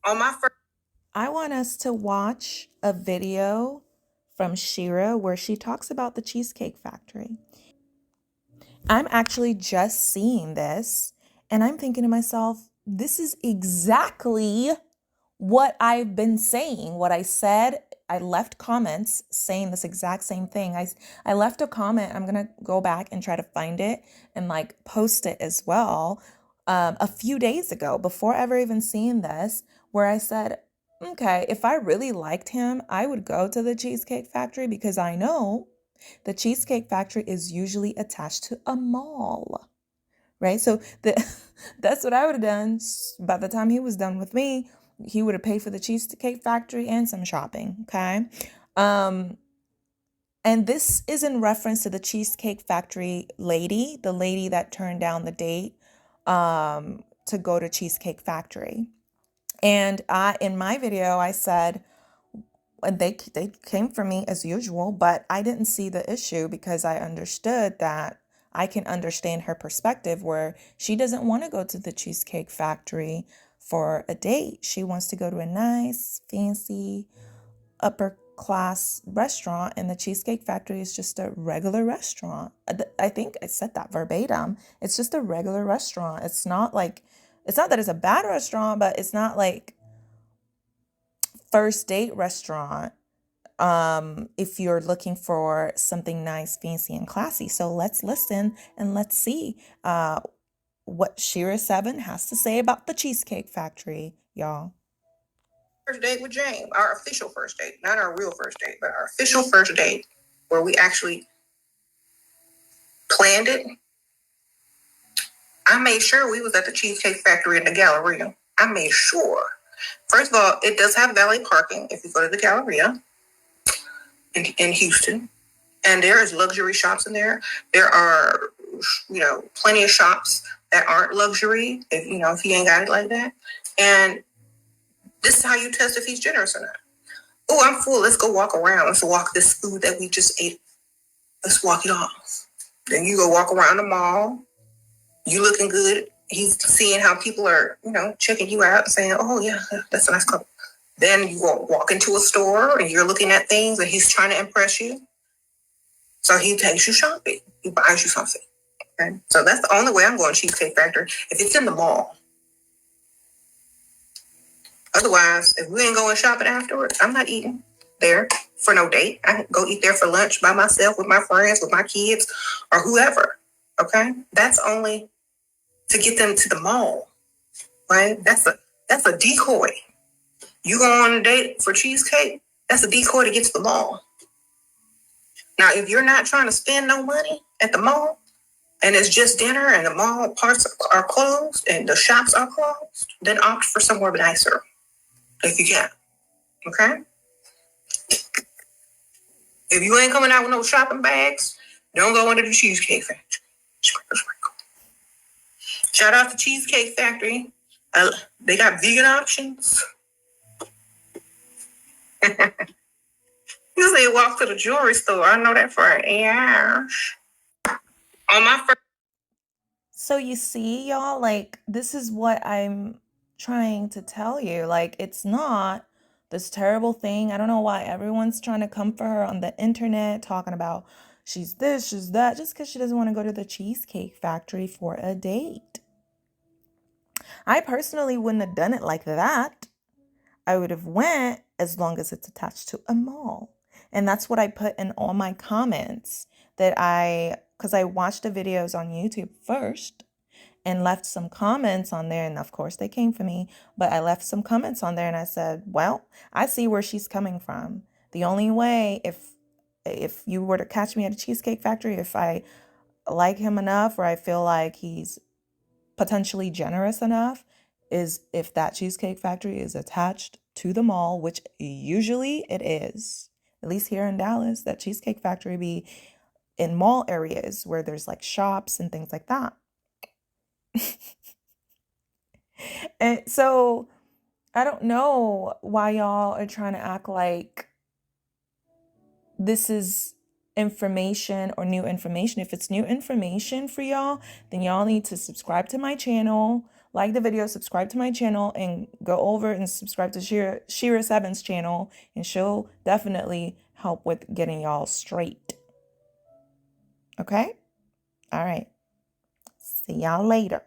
On my first I want us to watch a video from Shira where she talks about the Cheesecake Factory. I'm actually just seeing this and I'm thinking to myself, this is exactly what I've been saying. What I said, I left comments saying this exact same thing. I left a comment. I'm going to go back and try to find it and like post it as well. A few days ago, before ever even seeing this, where I said, okay, if I really liked him, I would go to the Cheesecake Factory because I know the Cheesecake Factory is usually attached to a mall, right? So that's what I would have done. By the time he was done with me, he would have paid for the Cheesecake Factory and some shopping, okay? Um, and this is in reference to the Cheesecake Factory lady, the lady that turned down the date to go to Cheesecake Factory. And in my video, I said, and they came for me as usual, but I didn't see the issue because I understood that I can understand her perspective where she doesn't want to go to the Cheesecake Factory for a date. She wants to go to a nice, fancy, upper class restaurant, and the Cheesecake Factory is just a regular restaurant. I think I said that verbatim. It's just a regular restaurant. It's not that it's a bad restaurant, but it's not like first date restaurant if you're looking for something nice, fancy, and classy. So let's listen and let's see what Shira 7 has to say about the Cheesecake Factory, y'all. first date with James, our official first date, not our real first date, but our official first date, where we actually planned it. I made sure we was at the Cheesecake Factory in the Galleria. I made sure. First of all, it does have valet parking if you go to the Galleria in Houston. And there is luxury shops in there. There are, plenty of shops that aren't luxury, if he ain't got it like that. And this is how you test if he's generous or not. Oh, I'm full. Let's go walk around. Let's walk this food that we just ate. Let's walk it off. Then you go walk around the mall. You looking good. He's seeing how people are, checking you out and saying, oh, yeah, that's a nice couple. Then you walk into a store and you're looking at things and he's trying to impress you. So he takes you shopping. He buys you something. Okay? So that's the only way I'm going to Cheesecake Factory if it's in the mall. Otherwise, if we ain't going shopping afterwards, I'm not eating there for no date. I can go eat there for lunch by myself with my friends, with my kids, or whoever. Okay? That's only to get them to the mall. Right? That's a decoy. You go on a date for cheesecake, that's a decoy to get to the mall. Now, if you're not trying to spend no money at the mall, and it's just dinner and the mall parts are closed and the shops are closed, then opt for somewhere nicer if you can. Okay? If you ain't coming out with no shopping bags, don't go into the Cheesecake Factory. Shout out to Cheesecake Factory. They got vegan options. You say walk to the jewelry store. I know that for an year. On my first. So you see, y'all, like this is what I'm trying to tell you. Like it's not this terrible thing. I don't know why everyone's trying to come for her on the internet talking about she's this, she's that, just because she doesn't want to go to the Cheesecake Factory for a date. I personally wouldn't have done it like that. I would have went as long as it's attached to a mall. And that's what I put in all my comments because I watched the videos on YouTube first and left some comments on there. And of course they came for me, but I left some comments on there and I said, well, I see where she's coming from. The only way, if you were to catch me at a Cheesecake Factory, if I like him enough or I feel like he's potentially generous enough, is if that Cheesecake Factory is attached to the mall, which usually it is. At least here in Dallas, that Cheesecake Factory be in mall areas where there's like shops and things like that. And so I don't know why y'all are trying to act like this is information or new information. If it's new information for y'all, then y'all need to subscribe to my channel, like the video, subscribe to my channel, and go over and subscribe to Shira7's channel, and she'll definitely help with getting y'all straight. Okay? All right. See y'all later.